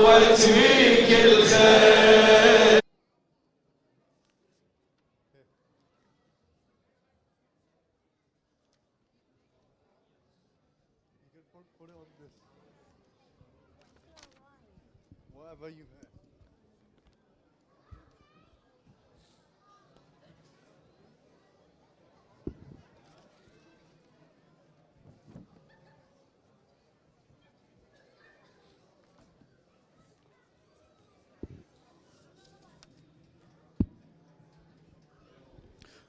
وتبيك الخير. Put it on this. Whatever you have.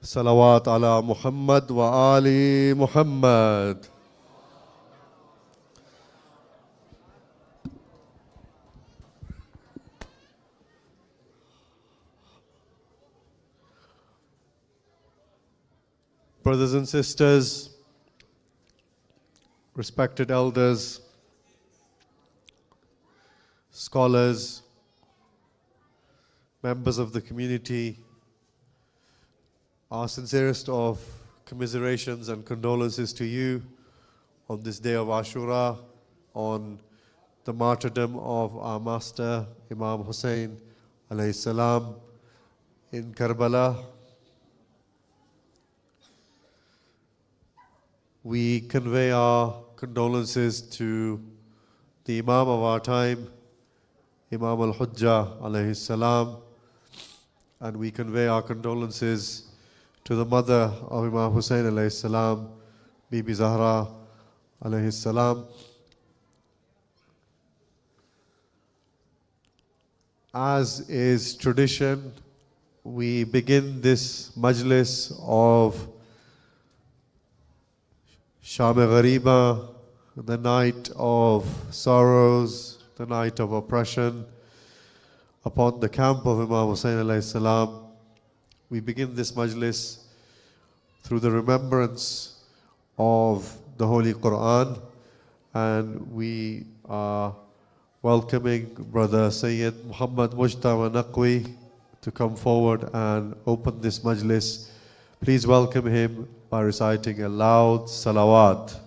صلوات على محمد وآل محمد. Brothers and sisters, respected elders, scholars, members of the community, our sincerest of commiserations and condolences to you on this day of Ashura, on the martyrdom of our master, Imam Hussein alayhi salam, in Karbala. We convey our condolences to the Imam of our time, Imam al-Hujjah alayhi salam, and we convey our condolences to the mother of Imam Hussein alayhi salam, Bibi Zahra alayhi salam. As is tradition, we begin this majlis of Sham-e-Ghariban, the night of sorrows, the night of oppression upon the camp of Imam Hussein alayhi salam. We begin this majlis through the remembrance of the Holy Quran, and we are welcoming Brother Sayyid Muhammad Mujtaba Naqwi to come forward and open this majlis. Please welcome him by reciting a loud salawat.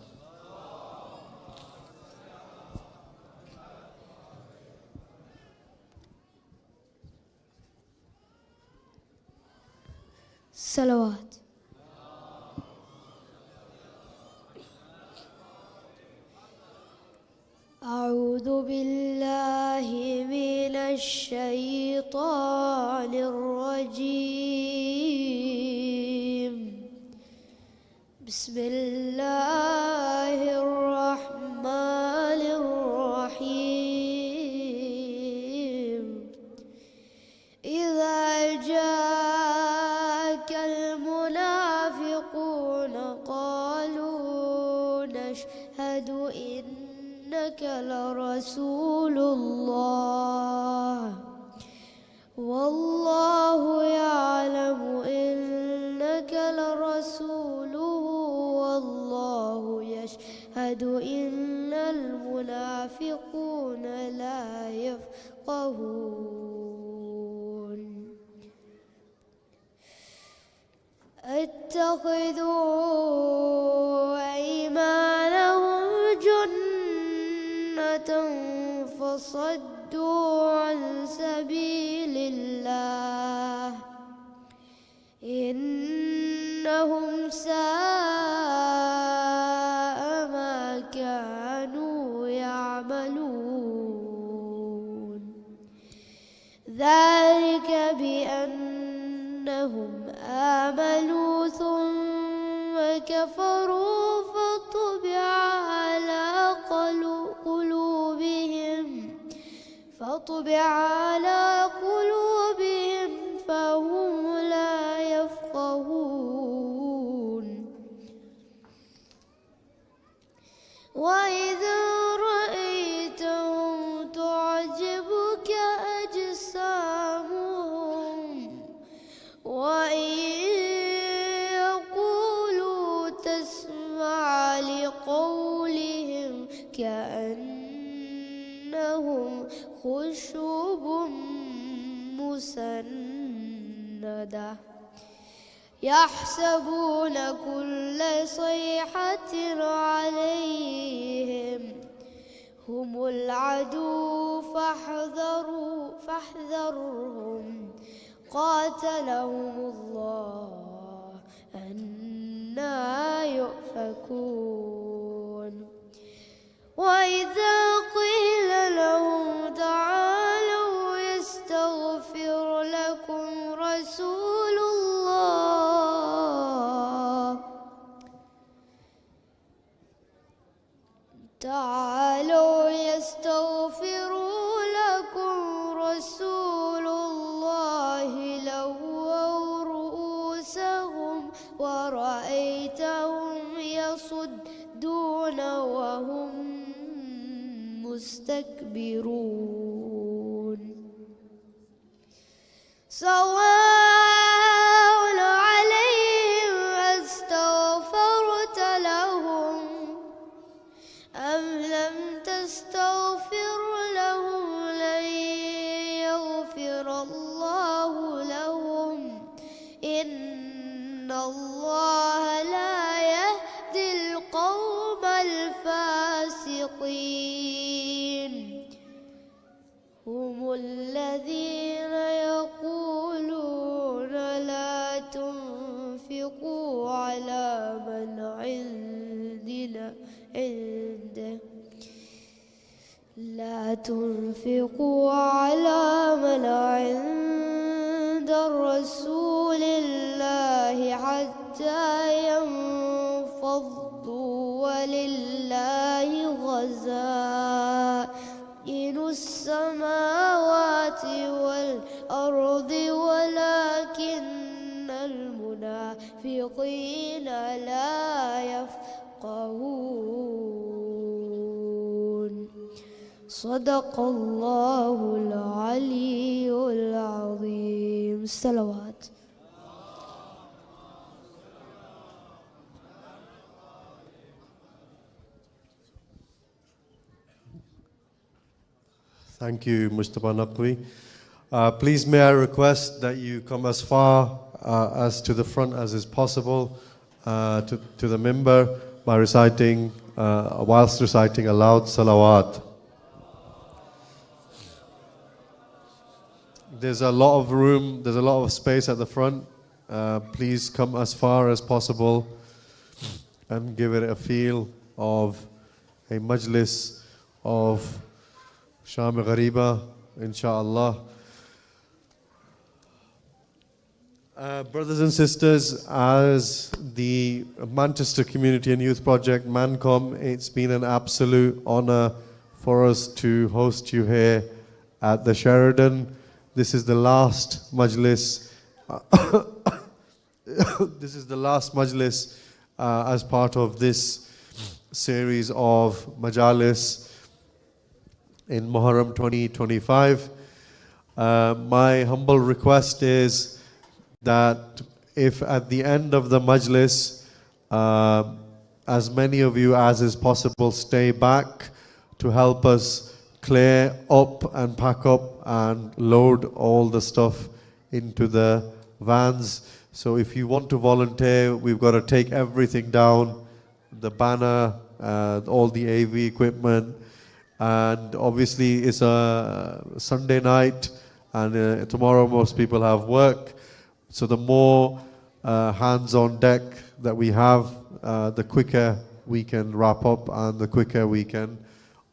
صلوات. أعوذ بالله من الشيطان الرجيم. بسم الله الرحمن الرحيم. إذا جاءك المنافقون قالوا نشهد إنك لرسول الله والله يعلم إنك لرسوله والله يشهد إن المنافقين لا يفقهون. اتخذوا أيمانهم جنة فصدوا عن سبيل الله إنهم ساء ما كانوا يعملون. ذلك بأنهم آمنوا ثم كفروا فطبع على قلوبهم فهم لا يفقهون. وإذا رأيتهم تعجبك أجسامهم وإن يقولوا تسمع لقولهم كأنهم خشب مسندة يحسبون كل صيحة عليهم هم العدو فاحذرهم قاتلهم الله أنى يؤفكون وإذا قيل لهم تعالوا يستغفر لكم رسول الله تعالوا يستغفروا لكم رسول الله لووا رؤوسهم ورأيتهم يصدون وهم مستكبرون سواء عليهم أستغفرت لهم أم لم تستغفر لهم لن يغفر الله لهم إن الله لا يهدي القوم الفاسقين هم الذين يقولون لا تنفقوا على من عنده لا تنفقوا على من عند رسول الله حتى ينفضوا ولله غزائن السماوات والأرض ولكن المنافقين لا يفقهون صدق الله العلي العظيم الصلوات Thank you, Mustafa Naqvi. Please may I request that you come as far as to the front as is possible to the minbar by reciting, whilst reciting aloud salawat. There's a lot of room, there's a lot of space at the front. Please come as far as possible and give it a feel of a majlis of Sham-e-Ghariban, inshallah. Brothers and sisters, as the Manchester Community and Youth Project, MANCOM, it's been an absolute honor for us to host you here at the Sheraton. This is the last majlis. This is the last majlis as part of this series of majalis in Muharram 2025. My humble request is that if at the end of the majlis, as many of you as is possible stay back to help us clear up and pack up and load all the stuff into the vans. So if you want to volunteer, we've got to take everything down, the banner, all the AV equipment, and obviously it's a Sunday night and tomorrow most people have work. So the more hands on deck that we have, the quicker we can wrap up and the quicker we can,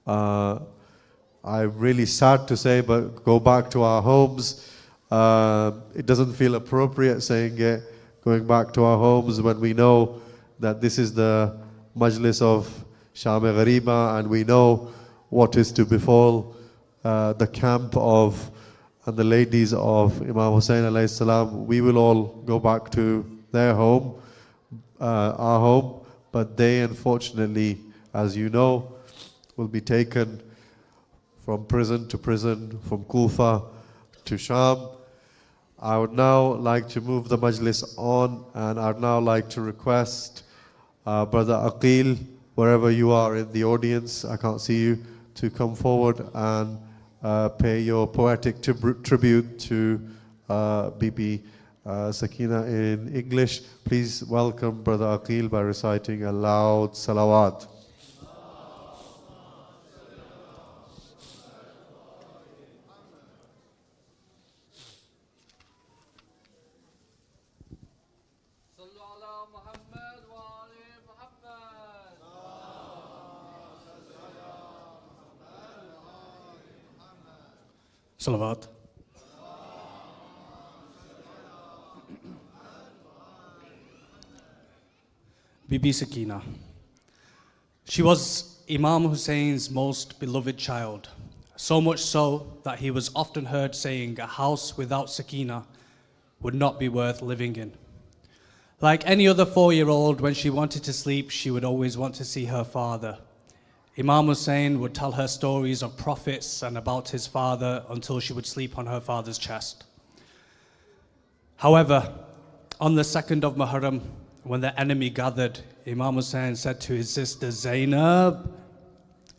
I'm really sad to say, but go back to our homes. It doesn't feel appropriate saying it, going back to our homes when we know that this is the majlis of Sham-e-Ghariban and we know what is to befall the camp of and the ladies of Imam Hussain alayhi salam. We will all go back to their home, our home, but they unfortunately, as you know, will be taken from prison to prison, from Kufa to Sham. I would now like to move the majlis on, and I'd now like to request Brother Aqil, wherever you are in the audience, I can't see you, to come forward and pay your poetic tribute to Bibi Sakina in English. Please welcome Brother Aqil by reciting a loud salawat. Salawat. Bibi Sakina. She was Imam Hussein's most beloved child, so much so that he was often heard saying a house without Sakina would not be worth living in. Like any other 4-year-old, when she wanted to sleep, she would always want to see her father. Imam Hussein would tell her stories of prophets and about his father until she would sleep on her father's chest. However, on the 2nd of Muharram, when the enemy gathered, Imam Hussein said to his sister Zainab,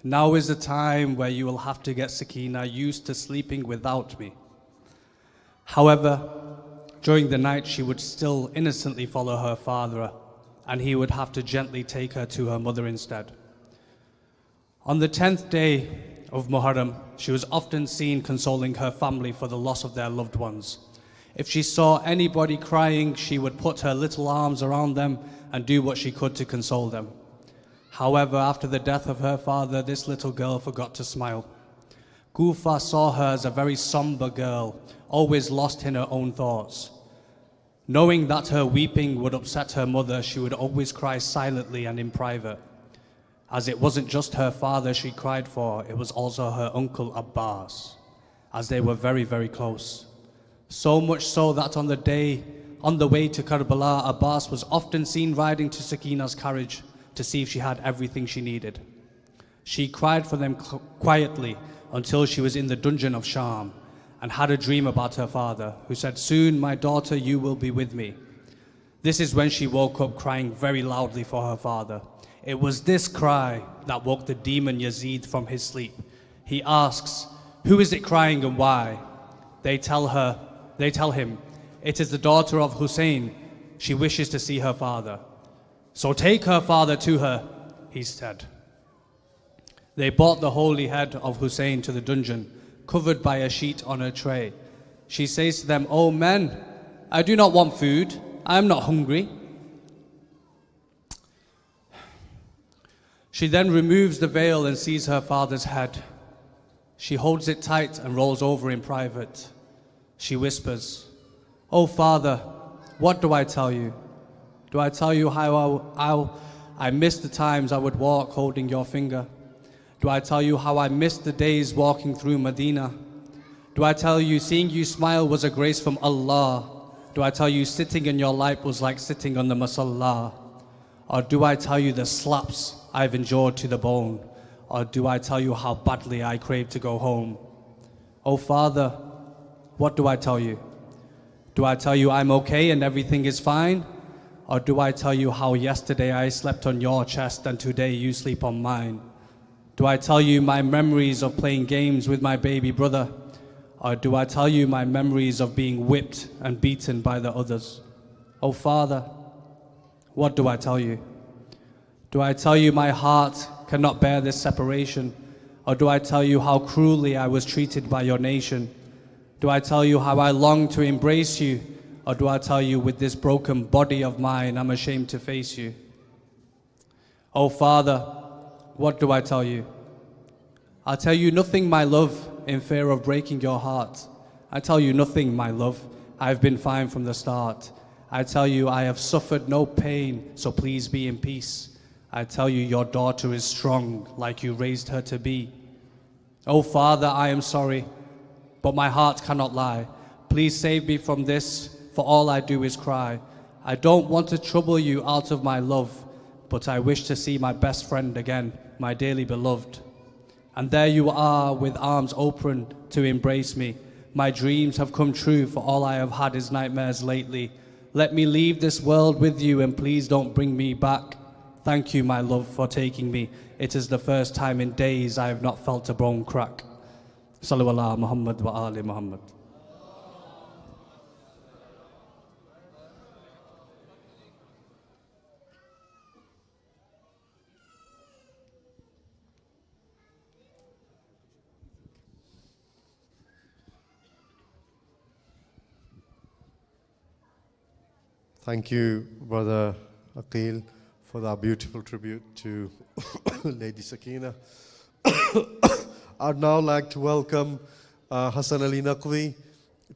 "Now is the time where you will have to get Sakina used to sleeping without me." However, during the night she would still innocently follow her father, and he would have to gently take her to her mother instead. On the 10th day of Muharram, she was often seen consoling her family for the loss of their loved ones. If she saw anybody crying, she would put her little arms around them and do what she could to console them. However, after the death of her father, this little girl forgot to smile. Kufa saw her as a very somber girl, always lost in her own thoughts. Knowing that her weeping would upset her mother, she would always cry silently and in private. As it wasn't just her father she cried for, it was also her uncle Abbas, as they were very, very close. So much so that on the way to Karbala, Abbas was often seen riding to Sakina's carriage to see if she had everything she needed. She cried for them quietly until she was in the dungeon of Sham and had a dream about her father, who said, "Soon, my daughter, you will be with me." This is when she woke up crying very loudly for her father. It was this cry that woke the demon Yazid from his sleep. He asks, "Who is it crying and why?" They tell him, "It is the daughter of Hussein. She wishes to see her father." "So take her father to her," he said. They brought the holy head of Hussein to the dungeon, covered by a sheet on a tray. She says to them, "O men, I do not want food. I am not hungry." She then removes the veil and sees her father's head. She holds it tight and rolls over in private. She whispers, "Oh father, what do I tell you? Do I tell you how I miss the times I would walk holding your finger? Do I tell you how I missed the days walking through Medina? Do I tell you seeing you smile was a grace from Allah? Do I tell you sitting in your lap was like sitting on the masalla? Or do I tell you the slaps I've endured to the bone? Or do I tell you how badly I crave to go home? Oh father, what do I tell you? Do I tell you I'm okay and everything is fine? Or do I tell you how yesterday I slept on your chest and today you sleep on mine? Do I tell you my memories of playing games with my baby brother? Or do I tell you my memories of being whipped and beaten by the others? Oh father, what do I tell you? Do I tell you my heart cannot bear this separation? Or do I tell you how cruelly I was treated by your nation? Do I tell you how I long to embrace you? Or do I tell you with this broken body of mine I'm ashamed to face you? Oh father, what do I tell you? I'll tell you nothing, my love, in fear of breaking your heart. I tell you nothing, my love, I've been fine from the start. I tell you I have suffered no pain, so please be in peace. I tell you your daughter is strong, like you raised her to be. Oh father, I am sorry, but my heart cannot lie. Please save me from this, for all I do is cry. I don't want to trouble you out of my love, but I wish to see my best friend again, my dearly beloved. And there you are with arms open to embrace me. My dreams have come true, for all I have had is nightmares lately. Let me leave this world with you and please don't bring me back. Thank you, my love, for taking me. It is the first time in days I have not felt a bone crack. Sallu ala Muhammad wa ali Muhammad. Thank you, Brother Aqil, for that beautiful tribute to Lady Sakina. I'd now like to welcome Hassan Ali Naqvi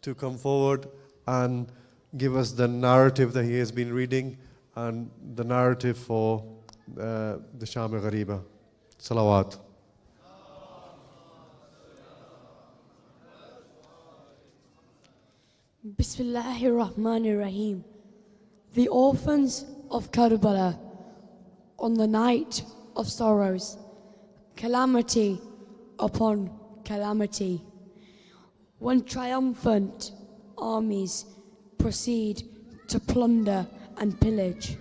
to come forward and give us the narrative that he has been reading and the narrative for the Sham-e-Ghariban. Salawat. Bismillahir Rahmanir Rahim. The orphans of Karbala on the night of sorrows, calamity upon calamity. When triumphant armies proceed to plunder and pillage,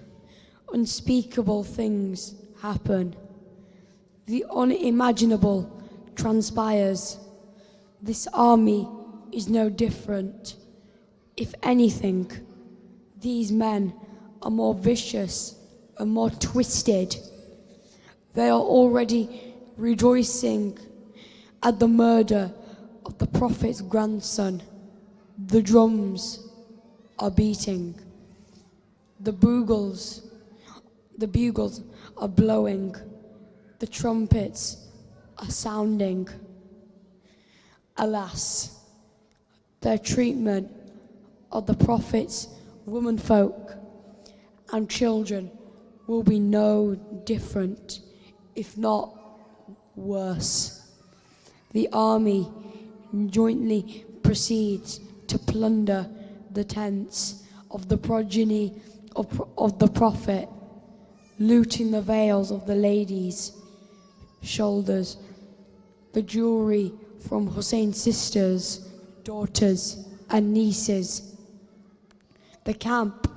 unspeakable things happen. The unimaginable transpires. This army is no different. If anything, these men are more vicious and more twisted. They are already rejoicing at the murder of the Prophet's grandson. The drums are beating. The bugles are blowing. The trumpets are sounding. Alas, their treatment of the Prophet's womenfolk and children will be no different, if not worse. The army jointly proceeds to plunder the tents of the progeny of the Prophet, looting the veils of the ladies' shoulders, the jewelry from Hussein's sisters, daughters, and nieces. The camp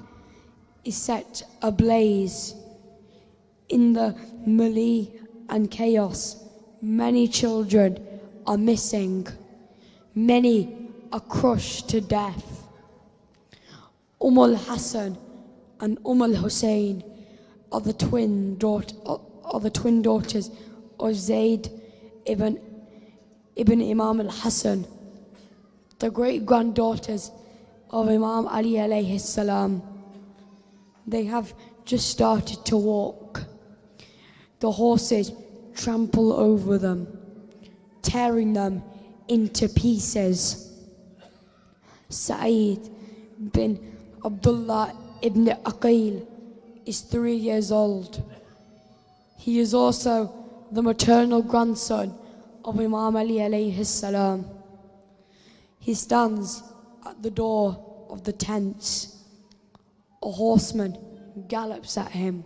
is set ablaze. In the melee and chaos, many children are missing. Many are crushed to death. Al-Hassan and Al-Hussein are the twin daughters of Zayd ibn Imam al-Hassan, the great granddaughters of Imam Ali alayhi salam. They have just started to walk. The horses trample over them, tearing them into pieces. Sa'id bin Abdullah ibn Aqil is 3 years old. He is also the maternal grandson of Imam Ali alayhi salam. He stands at the door of the tents. A horseman gallops at him.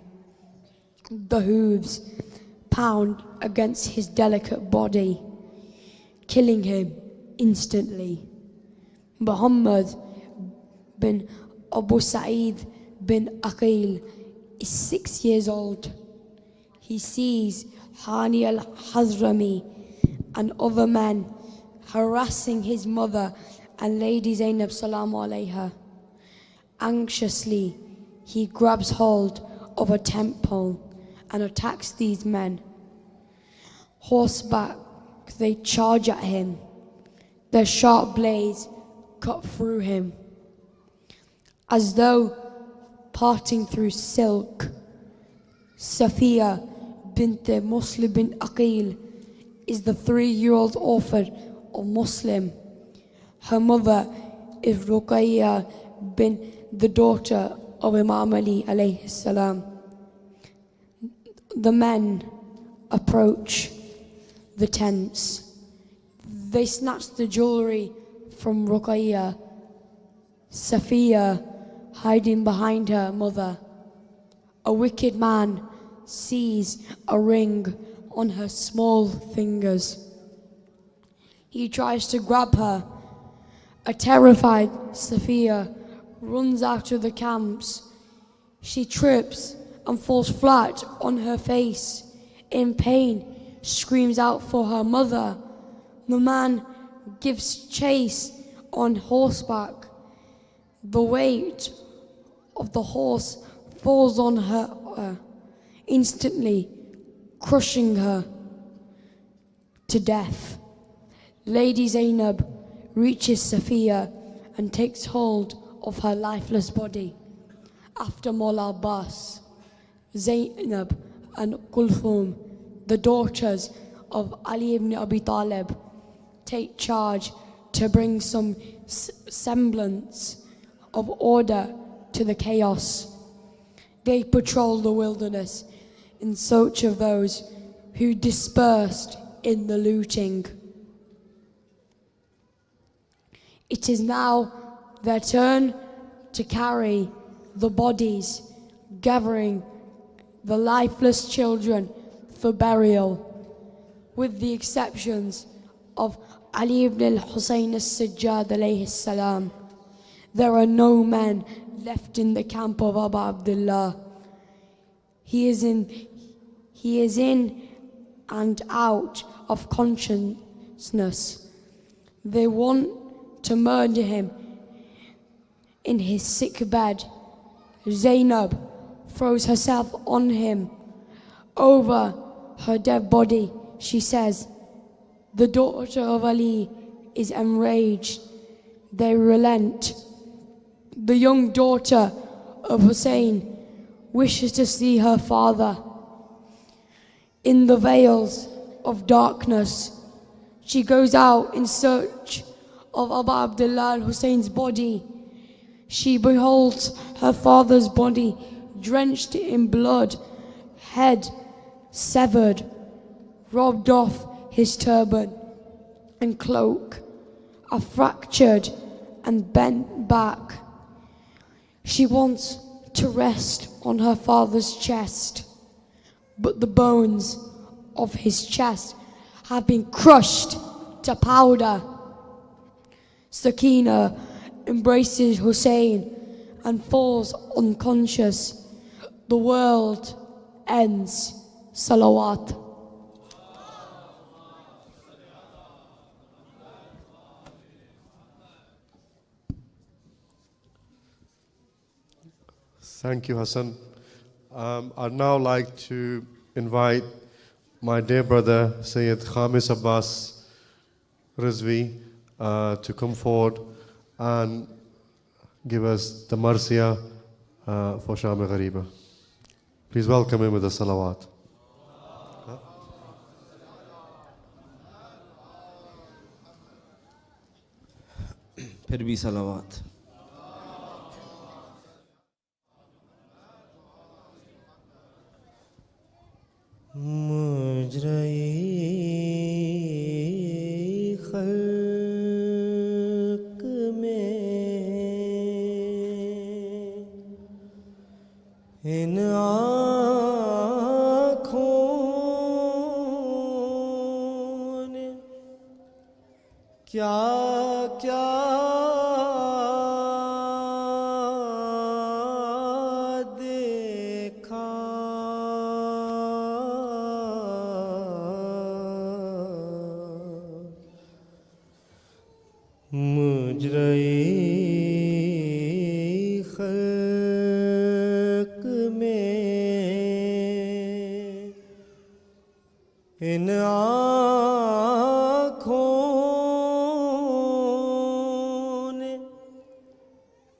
The hooves pound against his delicate body, killing him instantly. Muhammad bin Abu Sa'id bin Aqil is 6 years old. He sees Hani al-Hazrami and other men harassing his mother and Lady Zainab salamu alayha. Anxiously, he grabs hold of a tent pole and attacks these men. Horseback, they charge at him. Their sharp blades cut through him. As though parting through silk, Safiya bint Muslim bin Aqil is the 3-year-old orphan of Muslim. Her mother is Ruqayya bin, the daughter of Imam Ali alayhi salam. The men approach the tents. They snatch the jewelry from Ruqayya. Safiya hiding behind her mother. A wicked man sees a ring on her small fingers. He tries to grab her. A terrified Safiya runs out of the camps. She trips and falls flat on her face. In pain, screams out for her mother. The man gives chase on horseback. The weight of the horse falls on her, instantly crushing her to death. Lady Zainab reaches Safiya and takes hold of her lifeless body. after Mawla Abbas, Zainab and Kulthum, the daughters of Ali ibn Abi Talib, take charge to bring some semblance of order to the chaos. They patrol the wilderness in search of those who dispersed in the looting. It is now their turn to carry the bodies, gathering the lifeless children for burial, with the exceptions of Ali ibn al-Husayn as-Sajjad alayhi salam. There are no men left in the camp of Abu Abdullah. He is in and out of consciousness. They want to murder him in his sick bed. Zainab throws herself on him. Over her dead body, she says, "The daughter of Ali is enraged." They relent. The young daughter of Hussein wishes to see her father. In the veils of darkness, she goes out in search of Abu Abdullah al-Hussein's body. She beholds her father's body drenched in blood, head severed, robbed off his turban and cloak, are fractured and bent back. She wants to rest on her father's chest, but the bones of his chest have been crushed to powder. Sakina embraces Hussein and falls unconscious. The world ends. Salawat. Thank you, Hassan. I'd now like to invite my dear brother, Sayyid Khamis Abbas Rizvi, to come forward and give us the Marsiya for Sham-e-Ghariban. Please welcome him with the salawat. پھر بھی صلوات. مجرئی خلق میں ان آنکھوں نے کیا کیا دیکھا. مجرئی خلق میں ان آنکھوں نے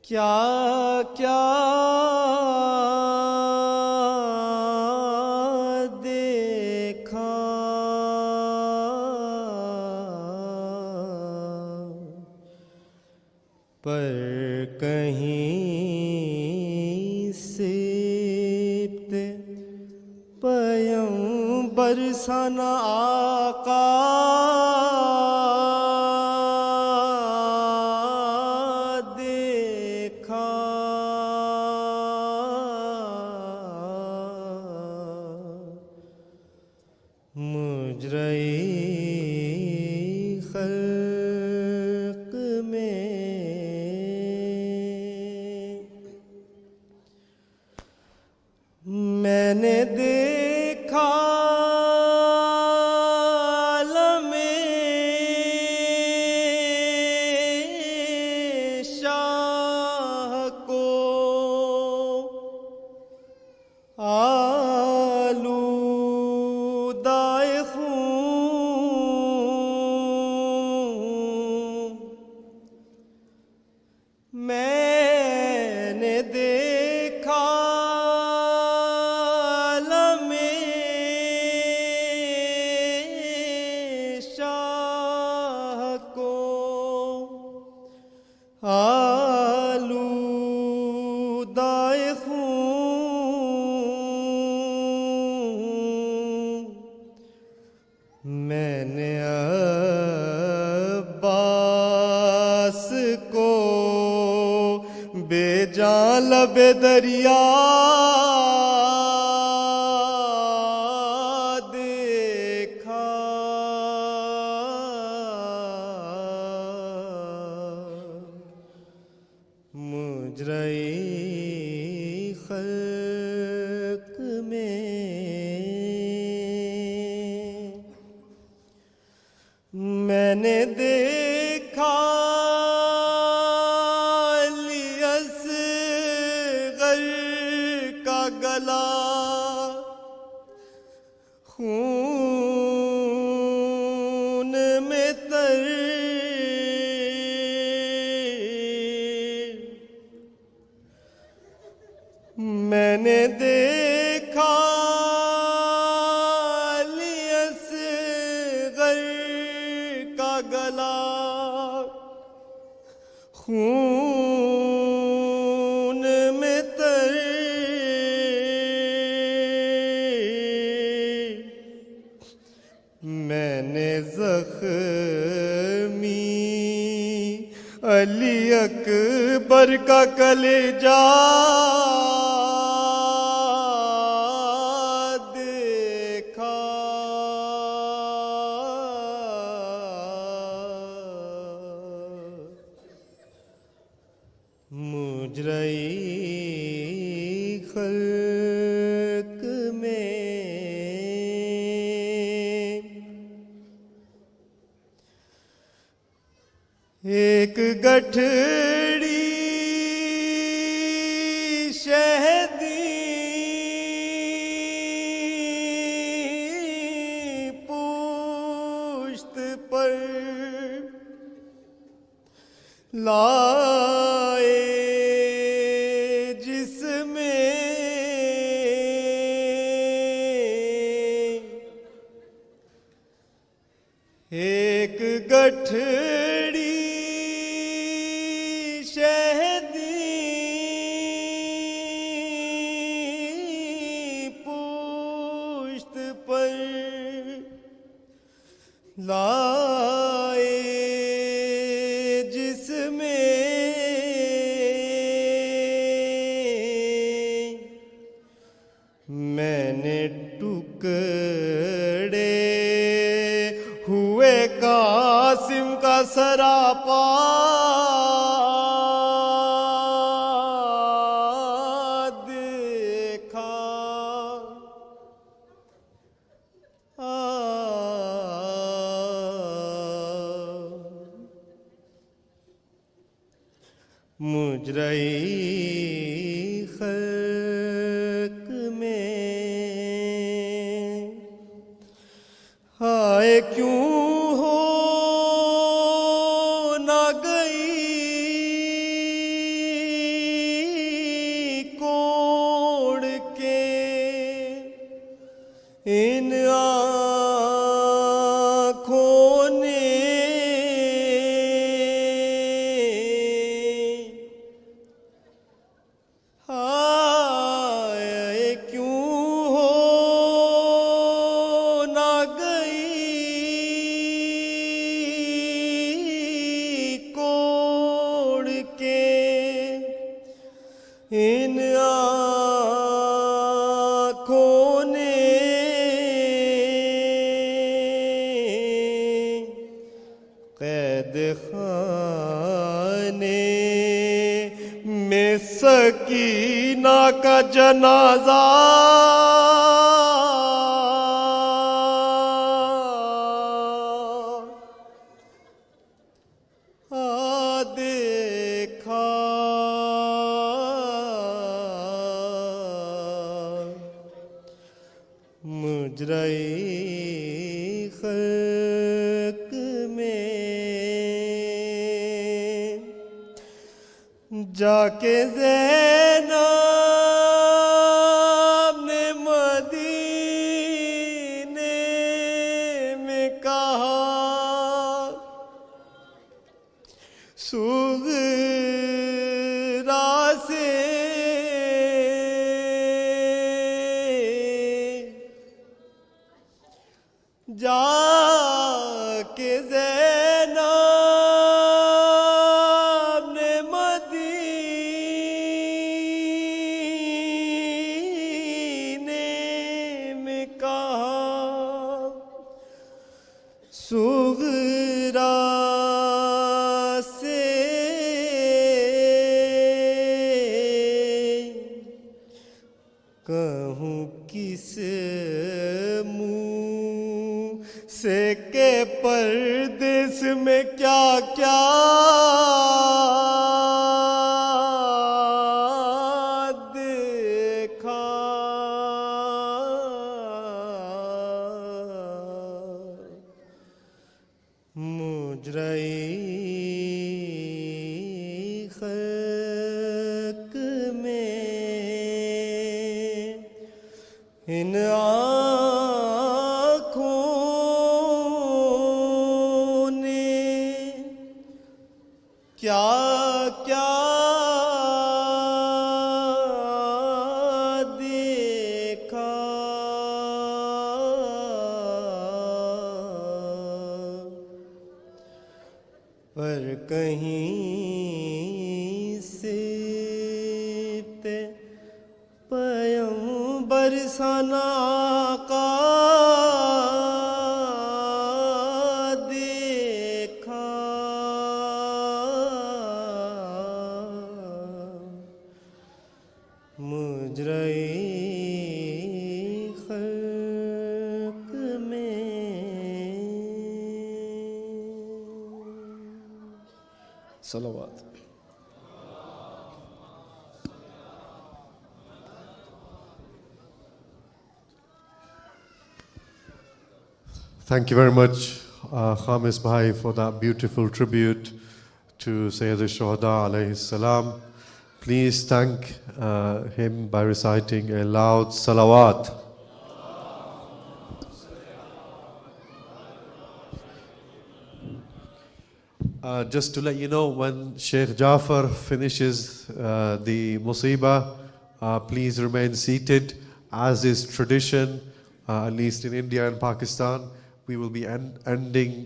کیا کیا دیکھا. پر کہیں سبتے پیمبر سنا آقا دیکھا. مجرئی خلق میں میں نے دیکھا عالم شاہ کو آلودہ خون. میں نے دیکھا دیکھا عالم شاہ کو آلودہ خون میں نے عباس کو بے جان لب دریا دیکھا مجرئی خلق میں نے دیکھا گلا خون میں تر میں نے دیکھا اصغر کا گلا خون میں تر میں نے زخمی علی اکبر کا کلیجہ دیکھا مجرئی خلق میں ایک گٹھڑی شہدی پشت پر لائے جس میں ایک گٹھڑی لائے جس میں میں نے ٹکڑے ہوئے قاسم کا سراپا مجرئی خلق میں ہائے کیوں ہو نہ گئی کوڑ کے ان آنکھوں نے ان آنکھوں نے قید خانے میں سکینہ کا جنازہ دیکھا مجرئی خلق میں جا کے زینب جا کے زینب نے مدینے میں کہا صغرا سے کہوں کس منہ سے کہ پردیس میں کیا کیا دیکھا مجرئی خلق میں ان آنکھوں نے کیا کیا دیکھا پر کہیں سے پیغمبر ثنا کا دیکھا مجرئی خلق میں صلوات. Thank you very much, Khamis Bhai, for that beautiful tribute to Sayyid al-Shuhada alayhi salam. Please thank him by reciting a loud salawat. Just to let you know, when Sheikh Jaffar finishes the musibah, please remain seated. As is tradition, at least in India and Pakistan, we will be ending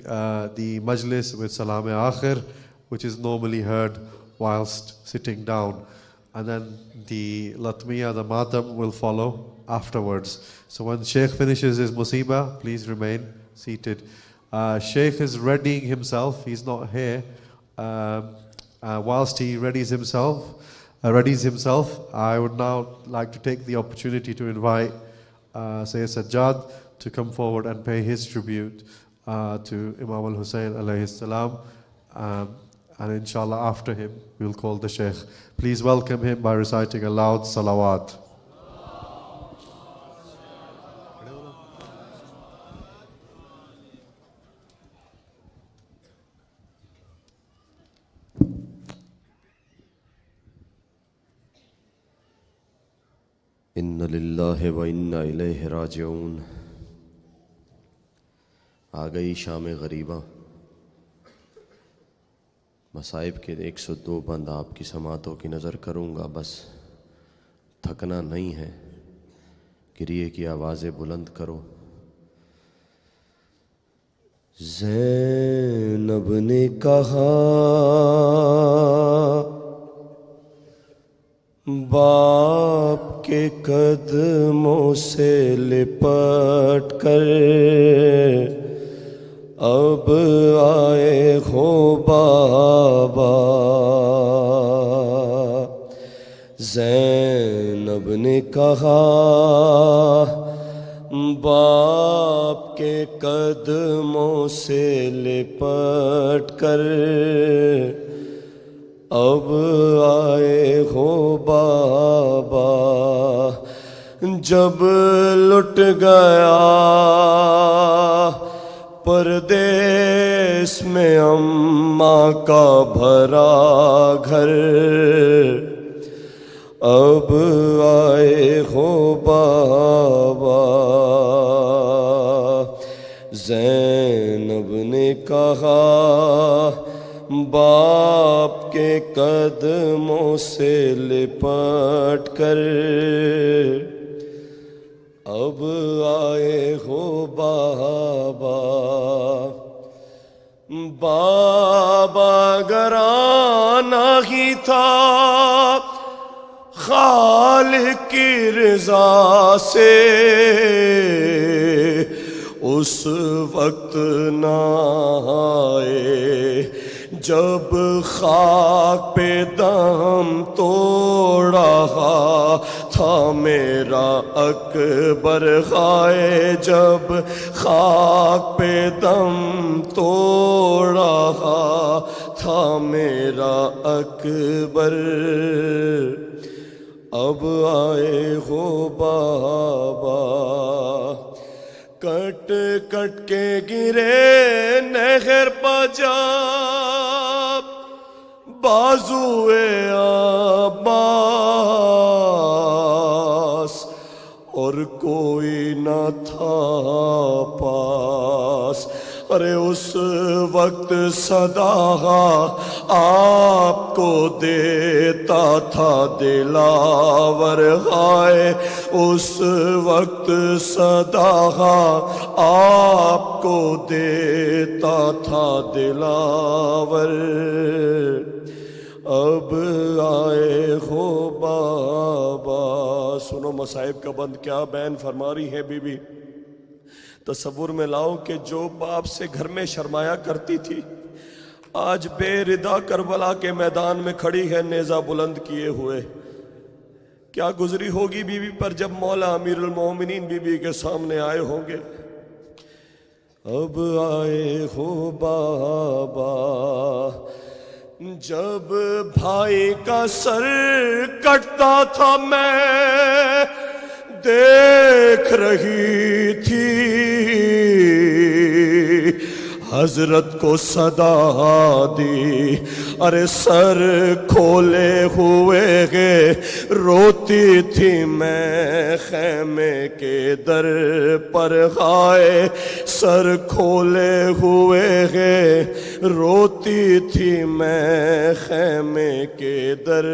the majlis with salam-e-akhir, which is normally heard whilst sitting down. And then the latmiya, the matam, will follow afterwards. So when Sheikh finishes his musibah, please remain seated. Sheikh is readying himself. He's not here. Whilst he readies himself, I would now like to take the opportunity to invite Sayyid Sajjad to come forward and pay his tribute to Imam al-Hussein alayhi salam. And inshallah after him, we'll call the Sheikh. Please welcome him by reciting a loud salawat. اِنَّ لِلَّهِ وَإِنَّا إِلَيْهِ راجعون. آ گئی شام غریباں. مصائب کے 102 بند آپ کی سماعتوں کی نظر کروں گا، بس تھکنا نہیں ہے. گریے کی آوازیں بلند کرو. زینب نے کہا باپ کے قدموں سے لپٹ کر اب آئے ہو بابا. زینب نے کہا باپ کے قدموں سے لپٹ کر اب آئے ہو بابا. جب لٹ گیا پردیس میں اماں کا بھرا گھر اب آئے ہو بابا. زینب نے کہا باپ کے قدموں سے لپٹ کر اب آئے ہو بابا بابا اگر آنا ہی تھا خالق کی رضا سے اس وقت نہ آئے جب خاک پہ دم توڑا تھا میرا اکبر خائے جب خاک پہ دم توڑا تھا میرا اکبر اب آئے ہو بابا کٹ کٹ کے گرے نہر پجا بازوئے عباس اور کوئی نہ تھا پاس ارے اس وقت صدا آپ کو دیتا تھا دلاور ہائے اس وقت صدا آپ کو دیتا تھا دلاور اب آئے ہو بابا سنو مصائب کا بند کیا بیان فرما رہی ہے بی بی تصور میں لاؤ کہ جو باپ سے گھر میں شرمایا کرتی تھی آج بے ردا کربلا کے میدان میں کھڑی ہے نیزہ بلند کیے ہوئے کیا گزری ہوگی بی بی پر جب مولا امیر المومنین بی بی کے سامنے آئے ہوں گے اب آئے ہو بابا جب بھائی کا سر کٹتا تھا میں دیکھ رہی تھی حضرت کو صدا دی ارے سر کھولے ہوئے گے روتی تھی میں خیمے کے در پر ہائے سر کھولے ہوئے گے روتی تھی میں خیمے کے در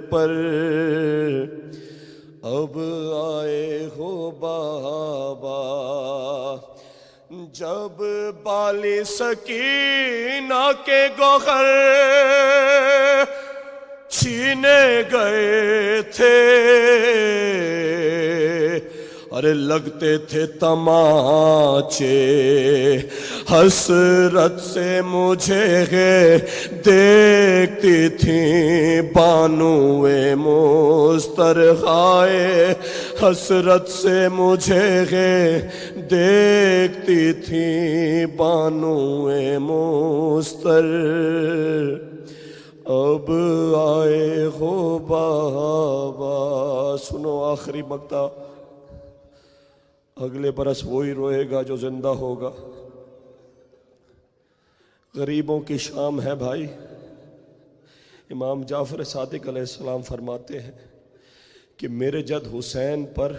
پر اب آئے ہو بابا جب بالی سکینہ کے گوہر چھینے گئے تھے ارے لگتے تھے تماچے حسرت سے مجھے دیکھتی تھیں بانوئے مسترخائے حسرت سے مجھے دیکھتی تھیں بانوئے مستر اب آئے ہو بابا سنو آخری مقطع اگلے برس وہی روئے گا جو زندہ ہوگا غریبوں کی شام ہے بھائی امام جعفر صادق علیہ السلام فرماتے ہیں کہ میرے جد حسین پر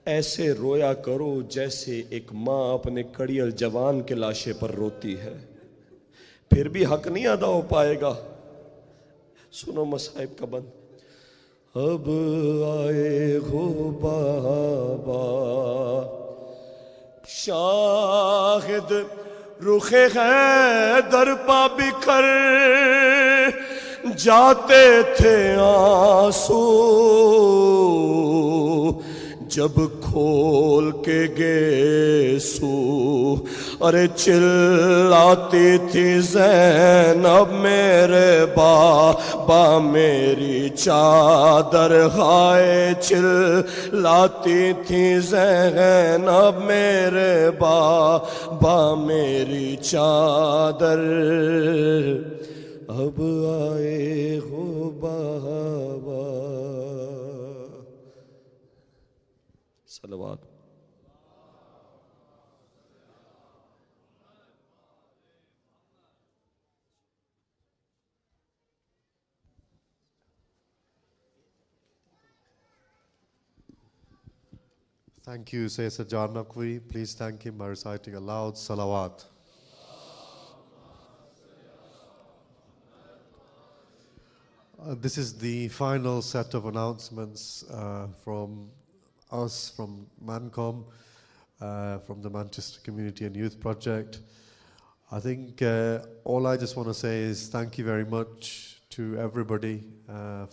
ایسے رویا کرو جیسے ایک ماں اپنے کڑیل جوان کے لاشے پر روتی ہے پھر بھی حق نہیں ادا ہو پائے گا سنو مصائب کا بند اب آئے ہو بابا شاہد رخ حیدر پا بکھر جاتے تھے آنسو جب کھول کے گیسو ارے چلاتی تھی زینب میرے بابا میری چادر ہائے چلاتی تھی زینب میرے بابا میری چادر اب آئے ہو بابا صلوات Thank you, Sayyid Sajjad Naqvi. Please thank him by reciting aloud salawat. This is the final set of announcements from us from MANCOM, from the Manchester Community and Youth Project. I think all I just want to say is thank you very much to everybody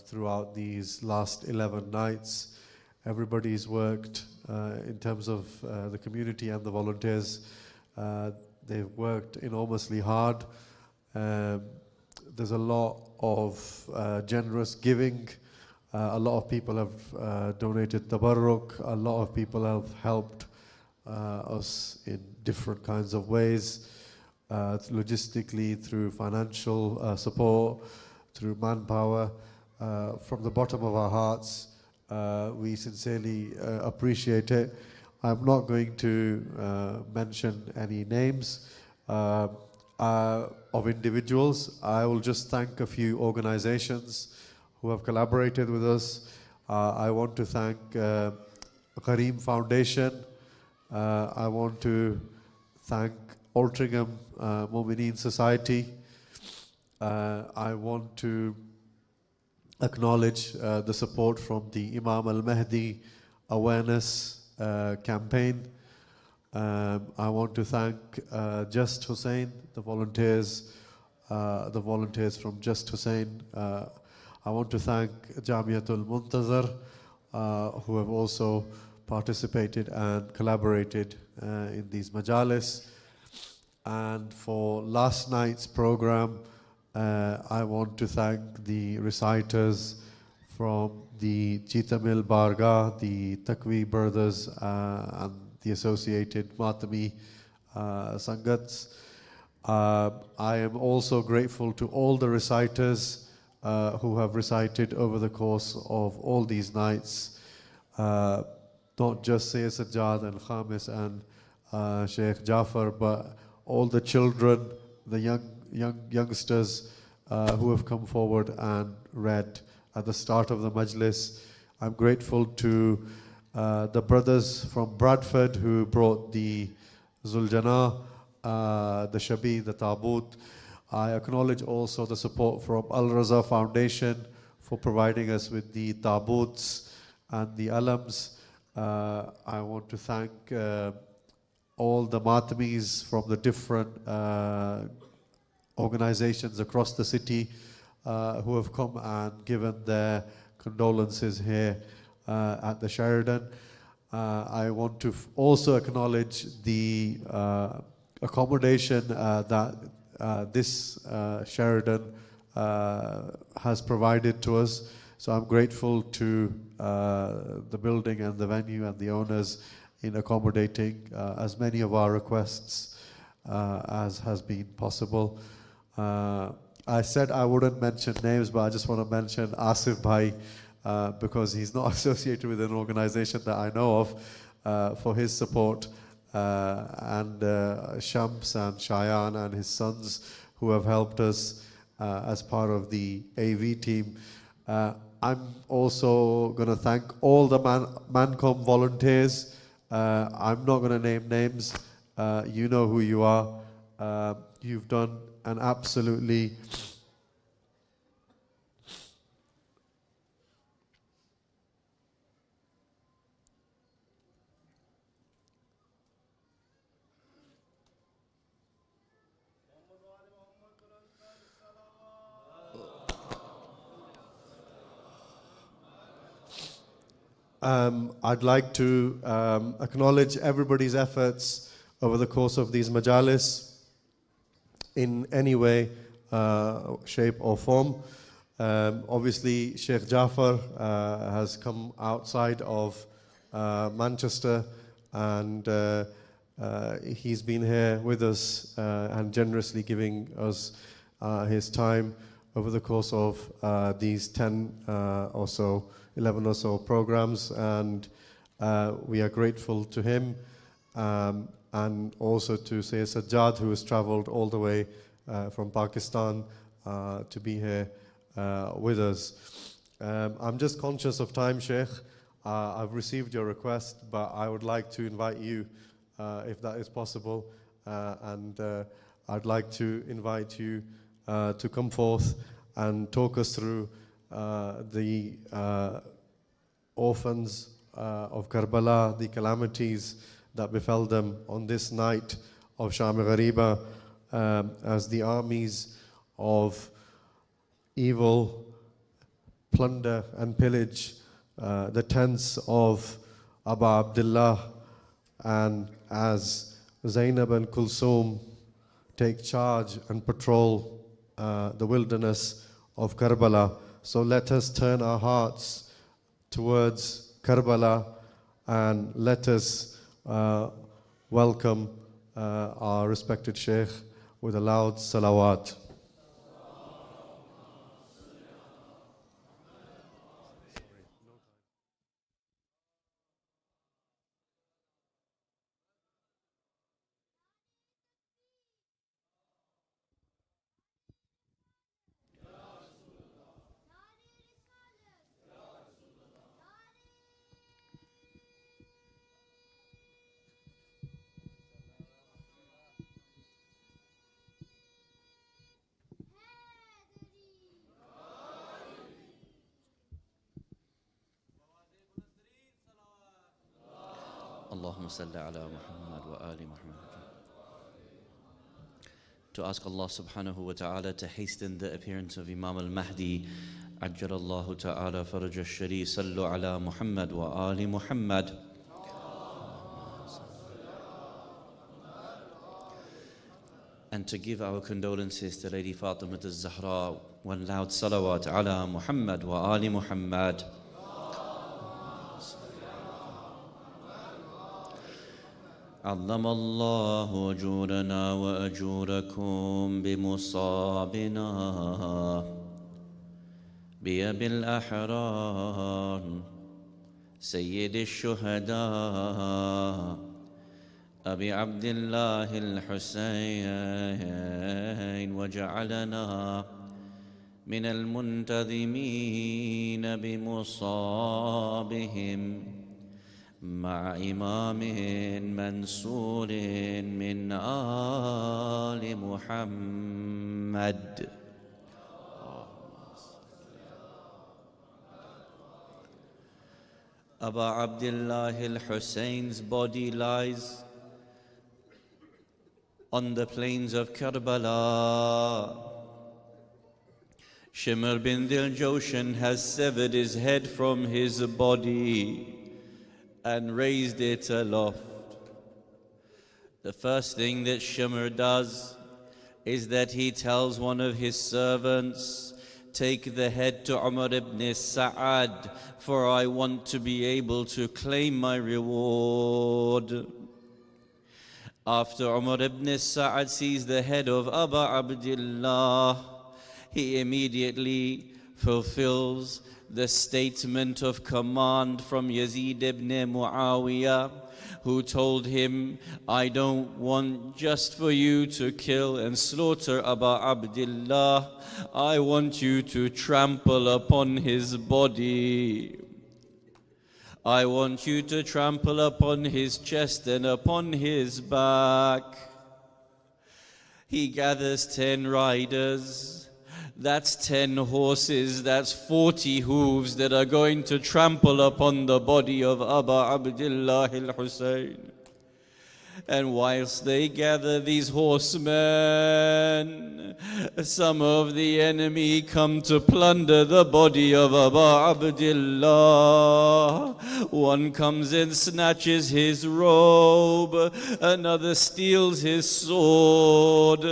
throughout these last 11 nights. Everybody's worked in terms of the community and the volunteers. They've worked enormously hard. There's a lot of generous giving. A lot of people have donated Tabarruk. A lot of people have helped us in different kinds of ways, logistically, through financial support, through manpower. From the bottom of our hearts, we sincerely appreciate it. I'm not going to mention any names of individuals. I will just thank a few organizations who have collaborated with us. I want to thank Kareem Foundation. I want to thank Altrincham Mu'mineen Society. I want to acknowledge the support from the Imam Al-Mahdi awareness campaign. I want to thank Just Hussein, the volunteers from Just Hussein. I want to thank Jamiatul Muntazir, who have also participated and collaborated in these majalis. And for last night's program, I want to thank the reciters from the Chitamil Bargah, the Takwi brothers, and the associated Matami Sangats. I am also grateful to all the reciters who have recited over the course of all these nights, not just Sayyid Sajjad and Khamis and Sheikh Jaffar, but all the children, the youngsters who have come forward and read at the start of the majlis. I'm grateful to the brothers from Bradford who brought the Zuljana, the Shabi, the Tabut. I acknowledge also the support from Al Raza Foundation for providing us with the Tabuts and the Alams. I want to thank all the Matamis from the different organizations across the city who have come and given their condolences here at the Sheridan. I want to also acknowledge the accommodation that this Sheridan has provided to us. So I'm grateful to the building and the venue and the owners in accommodating as many of our requests as has been possible. I said I wouldn't mention names, but I just want to mention Asif Bhai because he's not associated with an organization that I know of, for his support, and Shams and Shayan and his sons who have helped us as part of the AV team. I'm also going to thank all the MANCOM volunteers. I'm not going to name names. You know who you are. You've done an absolutely I'd like to acknowledge everybody's efforts over the course of these majalis in any way, shape or form. Obviously, Sheikh Jaffar has come outside of Manchester, and he's been here with us and generously giving us his time over the course of these 10 or so, 11 or so programs, and we are grateful to him, and also to Sayyid Sajjad, who has traveled all the way from Pakistan to be here with us. I'm just conscious of time, Sheikh. I've received your request, but I would like to invite you, if that is possible, and I'd like to invite you to come forth and talk us through the orphans of Karbala, the calamities that befell them on this night of Sham-e-Ghariban, as the armies of evil plunder and pillage the tents of Abu Abdullah, and as Zainab and Kulsum take charge and patrol the wilderness of Karbala. So let us turn our hearts towards Karbala and let us welcome our respected Sheikh with a loud salawat. Allahumma salli ala Muhammad wa ali Muhammad. To ask Allah subhanahu wa ta'ala to hasten the appearance of Imam al-Mahdi, Ajjalallahu ta'ala faraj al-sharif, sallu ala Muhammad wa ali Muhammad. And to give our condolences to Lady Fatima al-Zahra, one loud salawat ala Muhammad wa ali Muhammad. عظم الله أجورنا وأجوركم بمصابنا بأبي الأحرار سيد الشهداء أبي عبد الله الحسين وجعلنا من المنتظمين بمصابهم مع إمام منصور من آل محمد. Abu Abdullah al-Husayn's body lies on the plains of Karbala. Shimr bin Dil-Joshan has severed his head from his body and raised it aloft. The first thing that Shimr does is that he tells one of his servants, take the head to Umar ibn Sa'ad, for I want to be able to claim my reward. After Umar ibn Sa'ad sees the head of Abu Abdullah, he immediately fulfills the statement of command from Yazid ibn Muawiyah, who told him, I don't want just for you to kill and slaughter Abu Abdullah, I want you to trample upon his body. I want you to trample upon his chest and upon his back. He gathers 10 riders. That's 10 horses, that's 40 hooves that are going to trample upon the body of Abu Abdullah al-Husayn. And whilst they gather these horsemen, some of the enemy come to plunder the body of Abu Abdullah. One comes and snatches his robe, another steals his sword,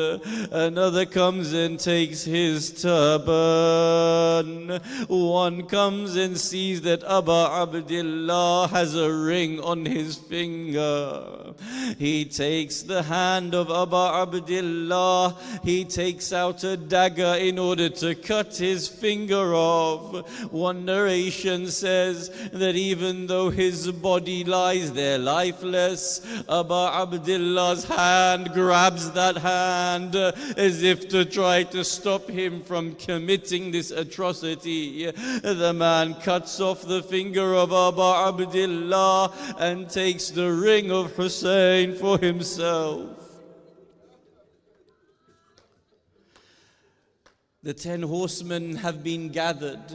another comes and takes his turban. One comes and sees that Abu Abdullah has a ring on his finger. He takes the hand of Abu Abdullah, he takes out a dagger in order to cut his finger off. One narration says that even though his body lies there lifeless, Abu Abdullah's hand grabs that hand as if to try to stop him from committing this atrocity. The man cuts off the finger of Abu Abdullah and takes the ring of Hussein for himself. The 10 horsemen have been gathered.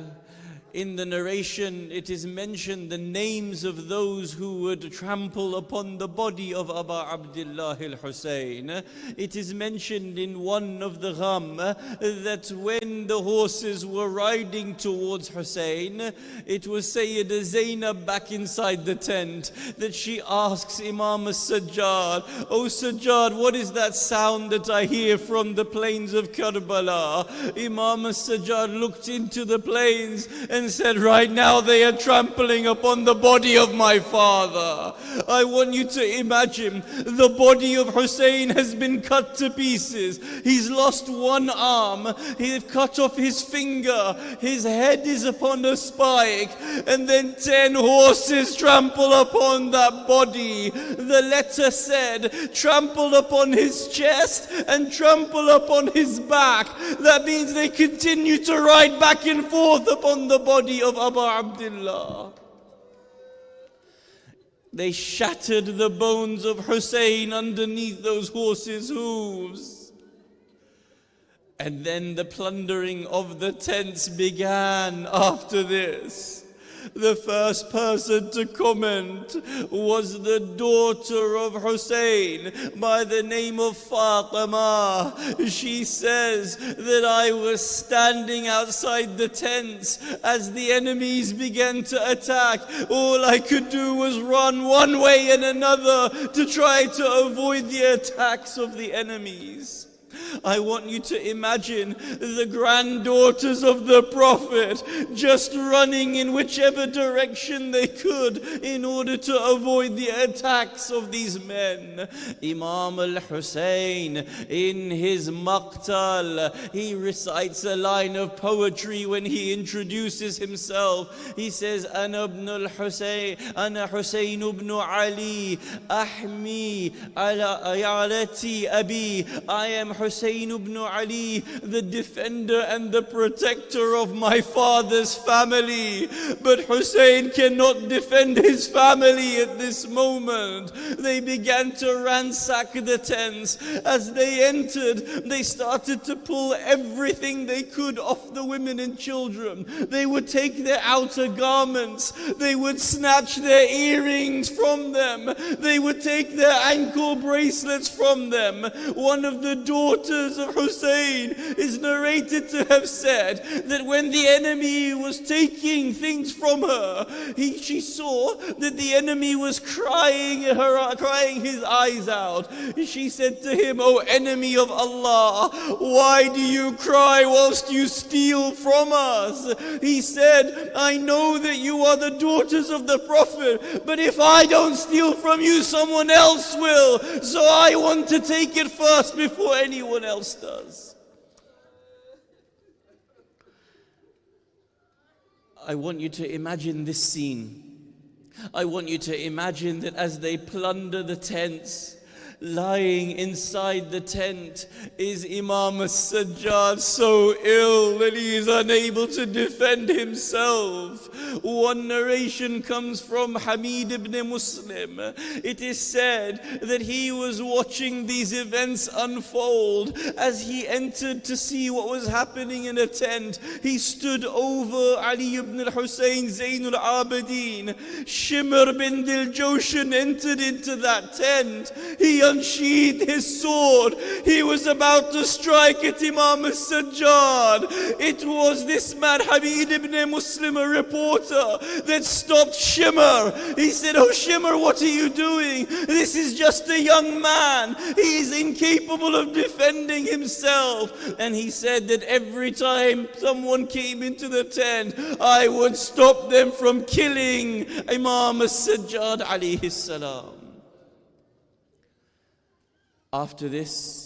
In the narration, it is mentioned the names of those who would trample upon the body of Aba Abdullah al-Hussein. It is mentioned in one of the Gham that when the horses were riding towards Hussein, it was Sayyida Zainab back inside the tent that she asks Imam as-Sajjad, "Oh Sajjad, what is that sound that I hear from the plains of Karbala?" Imam as-Sajjad looked into the plains and said, "Right now they are trampling upon the body of my father." I want you to imagine the body of Hussein has been cut to pieces. He's lost one arm. They've cut off his finger. His head is upon a spike. And then 10 horses trample upon that body. The letter said, trample upon his chest and trample upon his back. That means they continue to ride back and forth upon the body of Abu Abdullah. They shattered the bones of Hussein underneath those horses' hooves. And then the plundering of the tents began after this. The first person to comment was the daughter of Hussein by the name of Fatima. She says that I was standing outside the tents as the enemies began to attack. All I could do was run one way and another to try to avoid the attacks of the enemies. I want you to imagine the granddaughters of the Prophet just running in whichever direction they could in order to avoid the attacks of these men. Imam al-Hussein, in his Maqtal, he recites a line of poetry when he introduces himself. He says, "Ana ibn al-Hussein, ana Hussein ibn Ali, ahmi ala ayalati abi." I am Hussein ibn Ali, the defender and the protector of my father's family. But Hussein cannot defend his family at this moment. They began to ransack the tents. As they entered, they started to pull everything they could off the women and children. They would take their outer garments. They would snatch their earrings from them. They would take their ankle bracelets from them. One of the daughters of Hussein is narrated to have said that when the enemy was taking things from her, she saw that the enemy was crying his eyes out. She said to him, "O enemy of Allah, why do you cry whilst you steal from us?" He said, "I know that you are the daughters of the Prophet, but if I don't steal from you, someone else will. So I want to take it first before anyone else does." I want you to imagine this scene. I want you to imagine that as they plunder the tents, lying inside the tent is Imam as-Sajjad, so ill that he is unable to defend himself. One narration comes from Hamid ibn Muslim. It is said that he was watching these events unfold. As he entered to see what was happening in a tent, he stood over Ali ibn al-Hussein Zainul Abidin. Shimr bin Dil-Joshan entered into that tent. He unsheathed his sword. He was about to strike at Imam as-Sajjad. It was this man, Hamid ibn Muslim, a reporter, that stopped Shimr. He said, "Oh Shimr, what are you doing? This is just a young man. He is incapable of defending himself." And he said that every time someone came into the tent, I would stop them from killing Imam as-Sajjad alayhi salam. After this,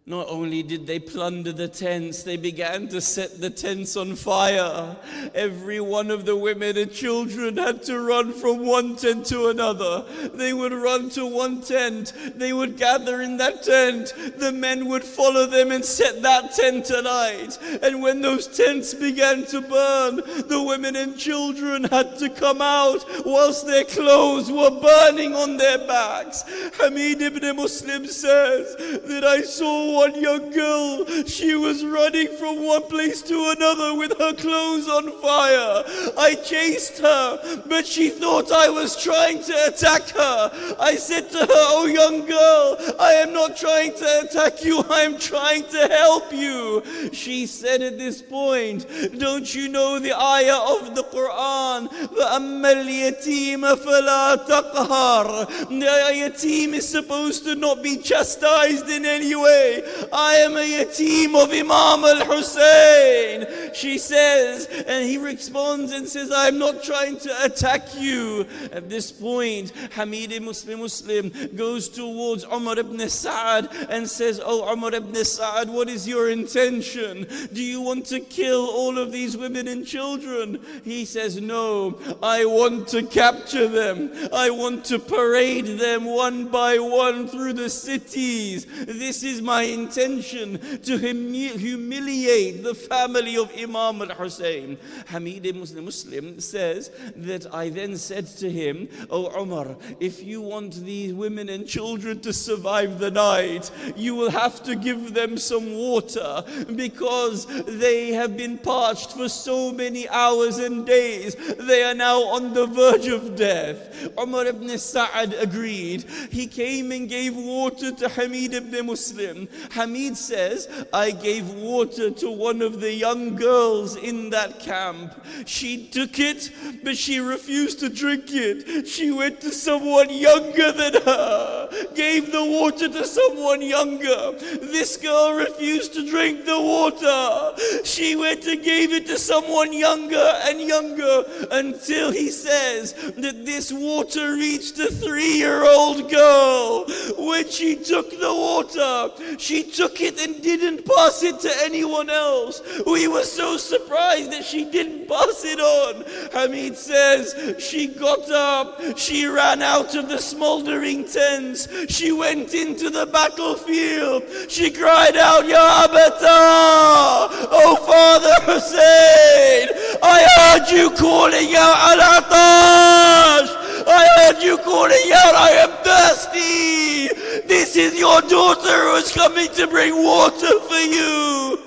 not only did they plunder the tents, they began to set the tents on fire. Every one of the women and children had to run from one tent to another. They would run to one tent. They would gather in that tent. The men would follow them and set that tent alight. And when those tents began to burn, the women and children had to come out whilst their clothes were burning on their backs. Hamid ibn Muslim says that I saw one young girl. She was running from one place to another with her clothes on fire. I chased her, but she thought I was trying to attack her. I said to her, oh young girl, I am not trying to attack you, I am trying to help you. She said at this point, don't you know the ayah of the Quran? فَأَمَّا الْيَتِيمَ فَلَا تَقْهَرْ. The yatim is supposed to not be chastised in any way. I am a yatim of Imam al-Hussein. She says, and he responds and says, I am not trying to attack you. At this point, Hamid Muslim goes towards Umar ibn Sa'ad and says, oh Umar ibn Sa'ad, what is your intention? Do you want to kill all of these women and children? He says, no, I want to capture them. I want to parade them one by one through the cities. This is my intention, to humiliate the family of Imam al-Hussein. Hamid Muslim says that I then said to him, oh Umar, if you want these women and children to survive the night, you will have to give them some water, because they have been parched for so many hours and days. They are now on the verge of death. Umar ibn Sa'ad agreed. He came and gave water to Hamid ibn Muslim. Hamid says, I gave water to one of the young girls in that camp. She took it, but she refused to drink it. She went to someone younger than her, gave the water to someone younger. This girl refused to drink the water. She went and gave it to someone younger and younger, until he says that this water reached a 3-year-old girl. When she took the water, she took it and didn't pass it to anyone else. We were so surprised that she didn't pass it on. Hamid says she got up, she ran out of the smoldering tents, she went into the battlefield, she cried out, Ya Abata, oh Father Hussein, I heard you calling out Al-Atash, I heard you calling out, I am thirsty. This is your daughter who is coming to bring water for you.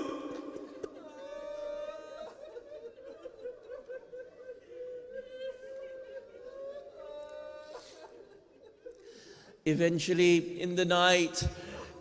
Eventually, in the night,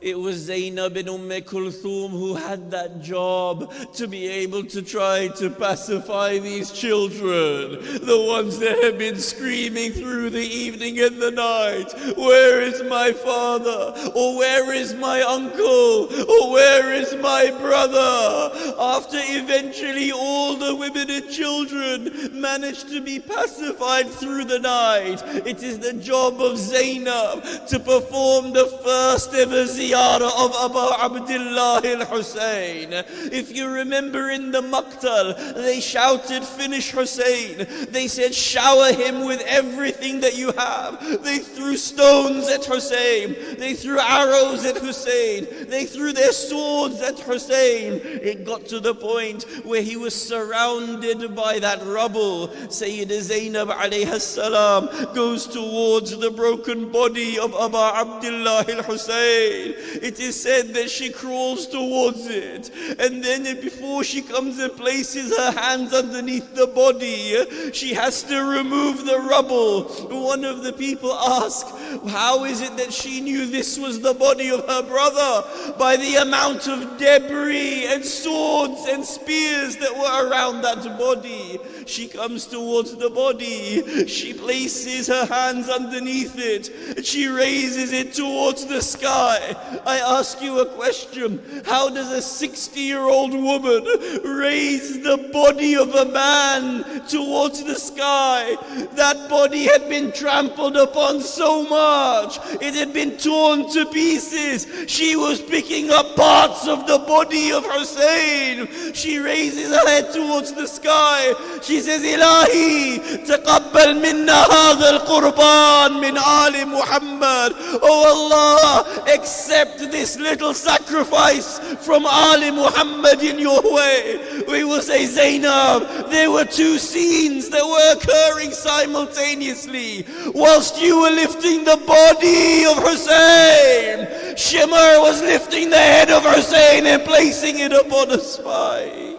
it was Zainab bin Kulthum who had that job to be able to try to pacify these children, the ones that have been screaming through the evening and the night, where is my father? Or where is my uncle? Or where is my brother? After eventually all the women and children managed to be pacified through the night, it is the job of Zainab to perform the first ever ziyarah of Abu Abdullah al-Hussein. If you remember in the Maqtal, they shouted, finish Hussein. They said, shower him with everything that you have. They threw stones at Hussein. They threw arrows at Hussein. They threw their swords at Hussein. It got to the point where he was surrounded by that rubble. Sayyidah Zainab alayha salam goes towards the broken body of Abu Abdullah al-Hussein. It is said that she crawls towards it, and then before she comes and places her hands underneath the body, she has to remove the rubble. One of the people asked, how is it that she knew this was the body of her brother? By the amount of debris and swords and spears that were around that body. She comes towards the body, she places her hands underneath it, she raises it towards the sky. I ask you a question, how does a 60-year-old woman raise the body of a man towards the sky? That body had been trampled upon so much, it had been torn to pieces. She was picking up parts of the body of Hussein. She raises her head towards the sky. She says, Ilahi, taqabbal minna hadha al-qurban min Ali Muhammad. Oh Allah, accept this little sacrifice from Ali Muhammad in your way. We will say, Zainab, there were two scenes that were occurring simultaneously. Whilst you were lifting the body of Hussein, Shimmer was lifting the head of Hussein and placing it upon a spike.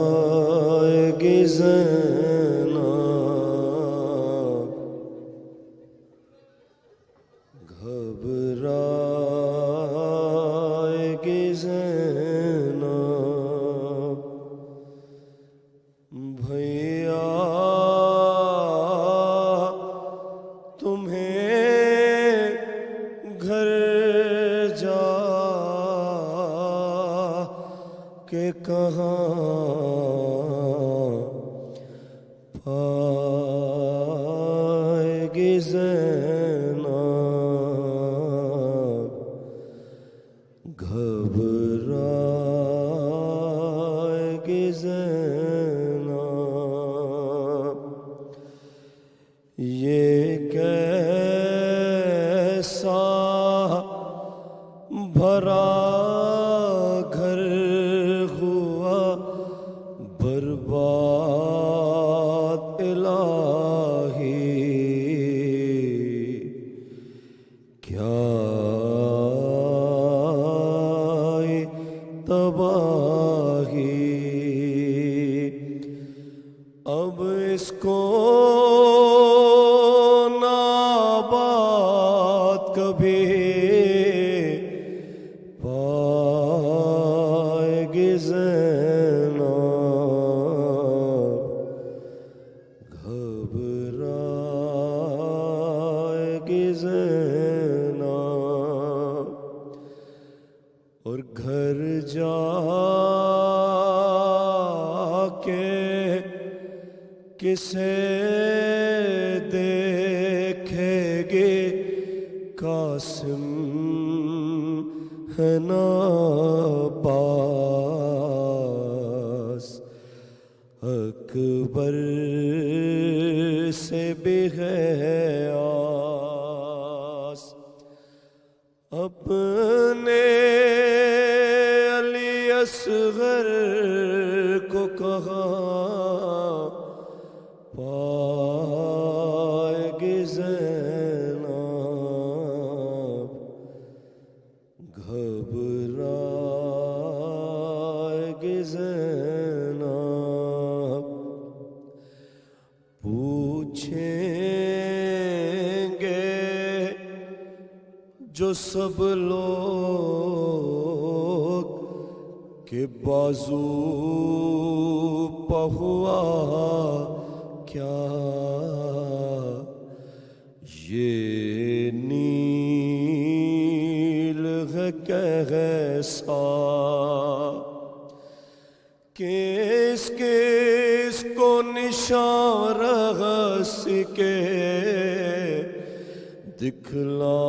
گھبرائے زینب گھبرائے زینب بھیا تمہیں گھر جا کہ کہاں پائے گی زینب گھبرائے گی زینب یہ کیسا بھرا گھر ہوا برباد الہی کیا تباہی اب اس کو ناباد کبھی پائے گی زینب گھبرائے گی زینب اور گھر جا کے کسے دیکھے گی قاسم ہے نا پاس اکبر سے بھی ہے آس اپنے علی اصغر کو کہاں پائے گی زینب گھبرائے گی زینب پوچھیں گے جو سب لوگ کہ بازو پہ ہوا کیا یہ نیل ہے کیسا کس کس کو نشان رہس کے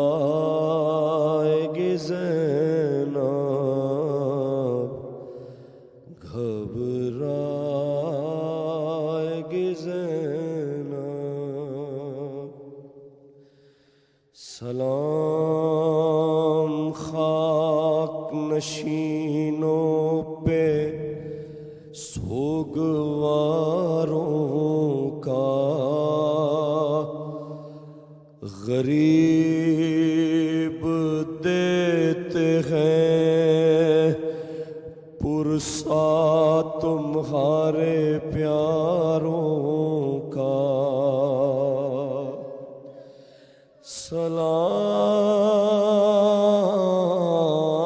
دکھلائے گی زینب گھبرائے گی زینب سلام خاک نشینوں پہ سوگواروں کا غریب دیتے ہیں پرسا تمہارے پیاروں کا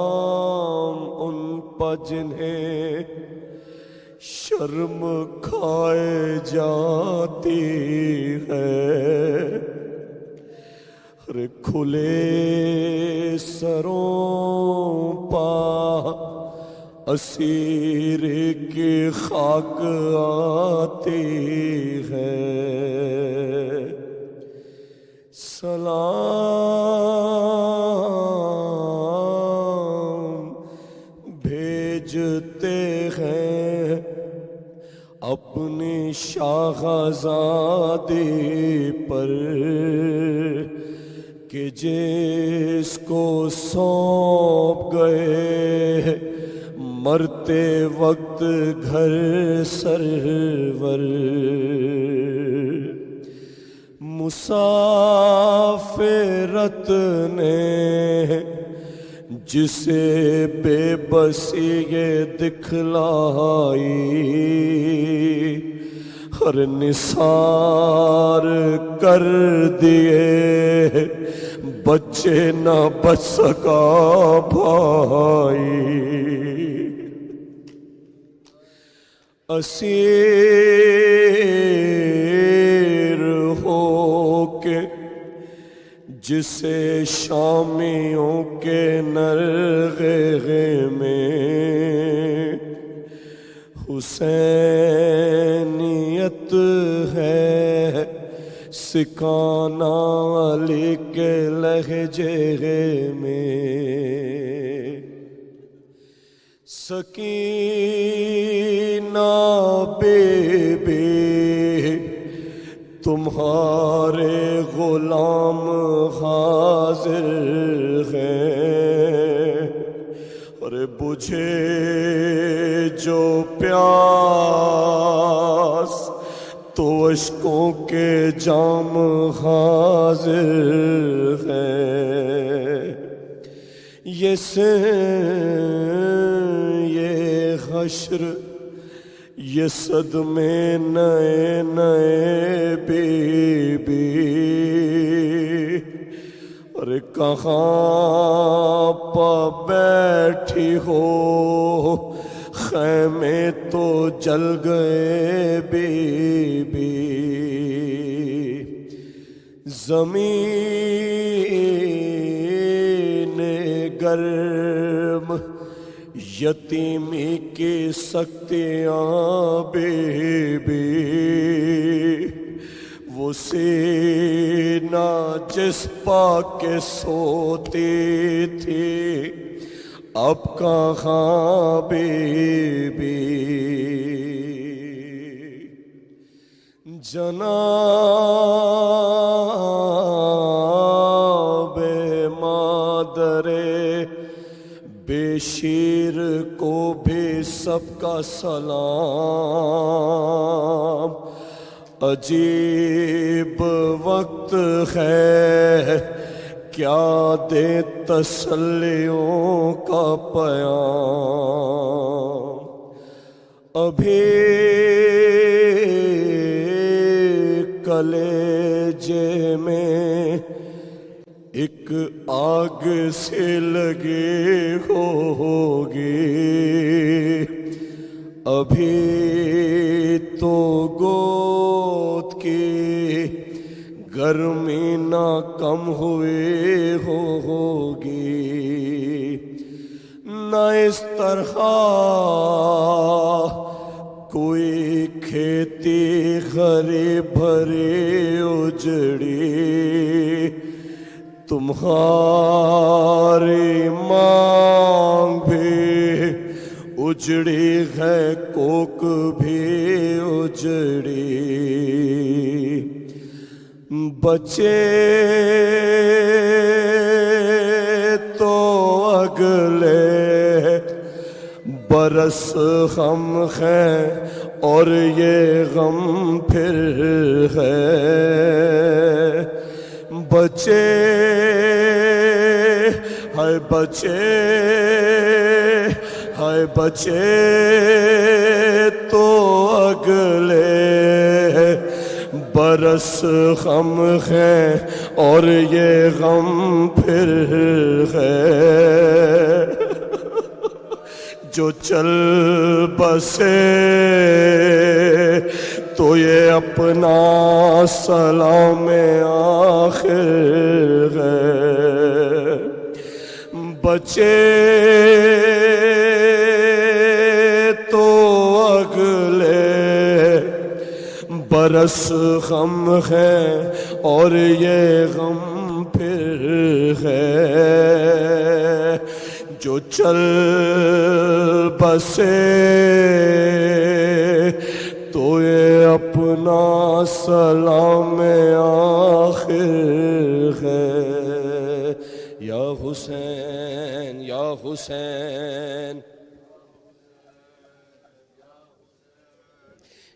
سلام ان پر جنہیں شرم کھائے جاتی ہے کھلے سروں پا اسیر کی خاک آتی ہے سلام بھیجتے ہیں اپنی شاہزادی پر کہ جس کو سونپ گئے مرتے وقت گھر سرور مسافرت نے جسے بے بسی یہ دکھلائی، ہر نثار کر دیے بچے نہ بچ سکا بھائی، اسیر ہو کے جسے شامیوں کے نرغے میں حسینیت ہے سکھانا علی کے لہجے میں، سکینہ بی بی تمہارے غلام حاضر ہیں، اور بجھے جو پیاس تو اشکوں کے جام حاضر ہیں، یہ حشر یہ صدمے نئے نئے بی بی، اور کہاں پا بیٹھی ہو خیمے تو جل گئے بی بی، زمین گرم یتیمی کی سختیاں بی بی، وہ سینہ جس پا کے سوتی تھی اب کہاں بی بی، جناب مادر بے شیر کو بھی سب کا سلام، عجیب وقت ہے کیا دے تسلیوں کا پیام، ابھی کلیجے میں ایک آگ سے لگی ہوگی، ابھی تو گود کی گرمی نہ کم ہوئی ہوگی، نہ اس طرح کوئی کھیتی ہری بھری اجڑی، تمہاری مانگ بھی اجڑی ہے کوک بھی اجڑی، بچے تو اگلے برس غم ہے اور یہ غم پھر ہے، بچے ہائے بچے ہائے بچے تو اگلے برس غم ہے اور یہ غم پھر ہے، جو چل بسے تو یہ اپنا سلام آخر ہے، بچے تو اگلے برس غم ہے اور یہ غم پھر ہے، جو چل بسے تو یہ اپنا سلام آخر ہے، یا حسین یا حسین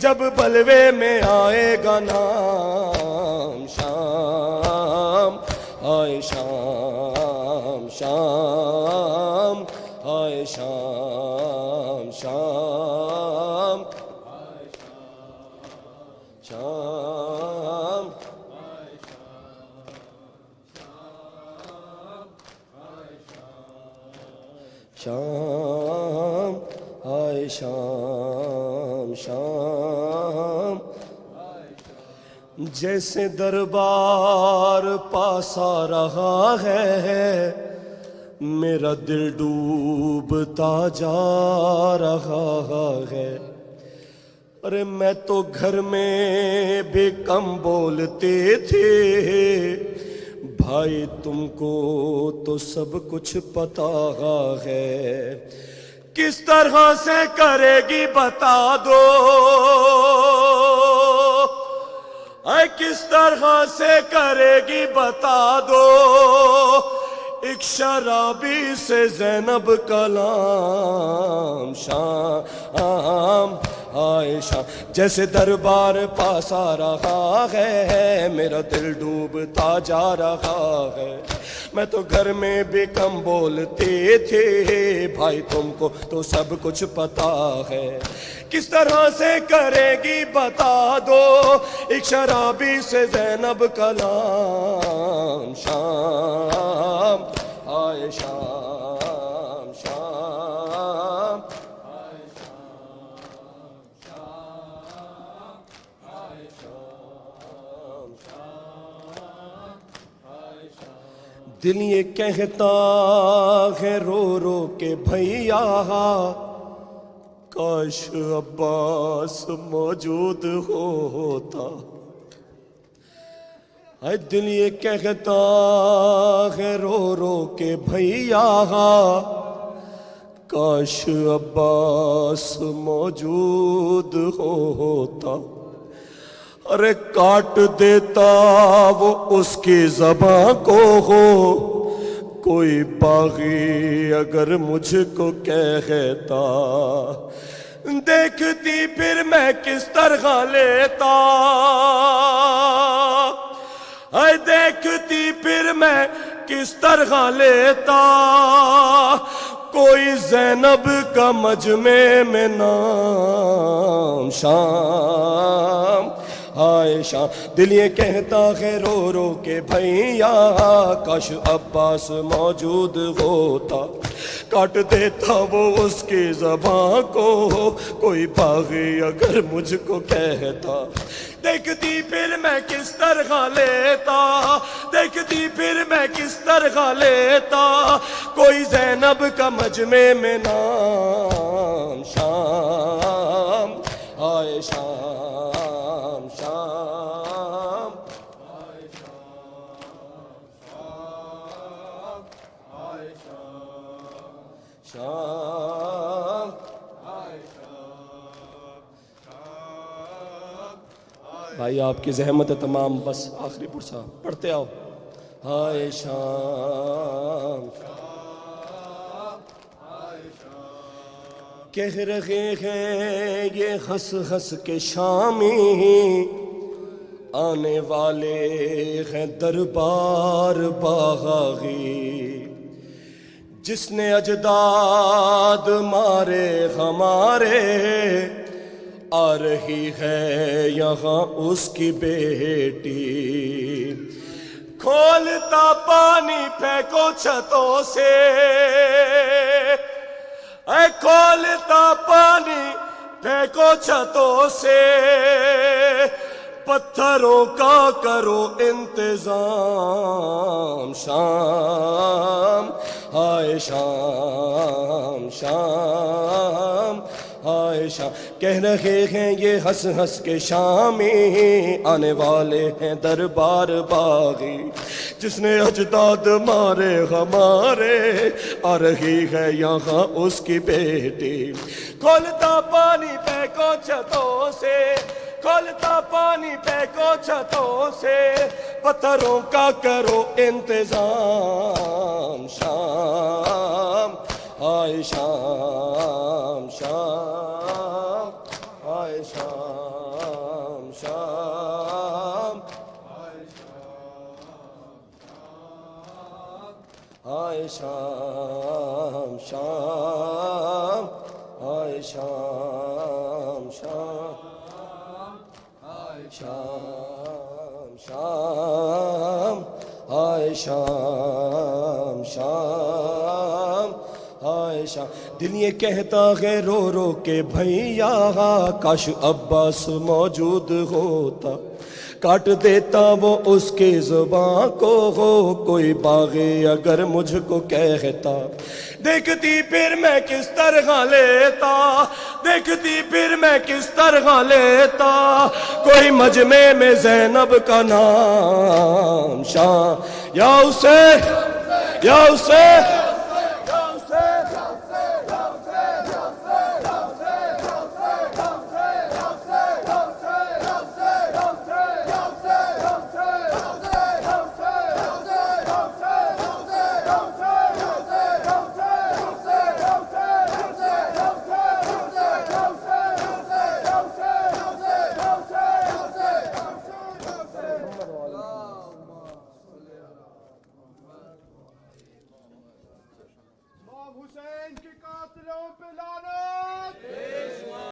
جب بلوے میں آئے گا نام شام آئے شام شام آئے شام شام شام شام آئے شام شام جیسے دربار پاس آ رہا ہے میرا دل ڈوبتا جا رہا ہے ارے میں تو گھر میں بھی کم بولتے تھے بھائی تم کو تو سب کچھ پتا ہے کس طرح سے کرے گی بتا دو اے کس طرح سے کرے گی بتا دو ایک شرابی سے زینب کلام شام آئے شام جیسے دربار پاس آ رہا ہے میرا دل ڈوبتا جا رہا ہے میں تو گھر میں بھی کم بولتے تھے بھائی تم کو تو سب کچھ پتا ہے کس طرح سے کرے گی بتا دو ایک شرابی سے زینب کلام شام آئے شام شام دل یہ کہتا ہے رو رو کے بھیا کاش عباس موجود ہوتا اے دل یہ کہتا ہے رو رو کے بھیا کاش عباس موجود ہوتا ارے کاٹ دیتا وہ اس کی زباں کو ہو کوئی باغی اگر مجھ کو کہتا دیکھتی پھر میں کس طرح لیتا اے دیکھتی پھر میں کس طرح لیتا کوئی زینب کا مجمع میں نام شام آئے شام دل یہ کہتا ہے رو رو کے بھیا کاش عباس موجود ہوتا کاٹ دیتا وہ اس کی زباں کو کوئی باغی اگر مجھ کو کہتا دیکھتی پھر میں کس طرح لیتا دیکھتی پھر میں کس طرح لیتا کوئی زینب کا مجمع میں نام شام آئے شام شام آئے شام شام بھائی آپ کی زحمت ہے تمام بس آخری پرسا پڑھتے آؤ آئے شام کہہ رہے ہیں یہ ہنس ہنس کے شامی آنے والے ہیں دربار باغی جس نے اجداد مارے ہمارے آ رہی ہے یہاں اس کی بیٹی کھولتا پانی پھینکو چھتوں سے اے کھولتا پانی پھینکو چھتوں سے پتھروں کا کرو انتظام شام آئے شام شام آئے شام کہہ رہے ہیں یہ ہنس ہنس کے شامی آنے والے ہیں دربار باغی جس نے اجداد مارے ہمارے آ رہی ہے یہاں اس کی بیٹی کھولتا پانی پھینکو چھتوں سے کھولتا پانی پھینکو چھتوں سے پتھروں کا کرو انتظام شام آئے شام شام آئے شام شام شام آئے شام شام شام شام آئے شام شام آئے شام. دل یہ کہتا ہے رو رو کے بھیا کاش عباس موجود ہوتا, کاٹ دیتا وہ اس کی زبان کو ہو کوئی باغی اگر مجھ کو کہتا. دیکھتی پھر میں کس طرح لیتا, دیکھتی پھر میں کس طرح لیتا کوئی مجمع میں زینب کا نام. شام یا اسے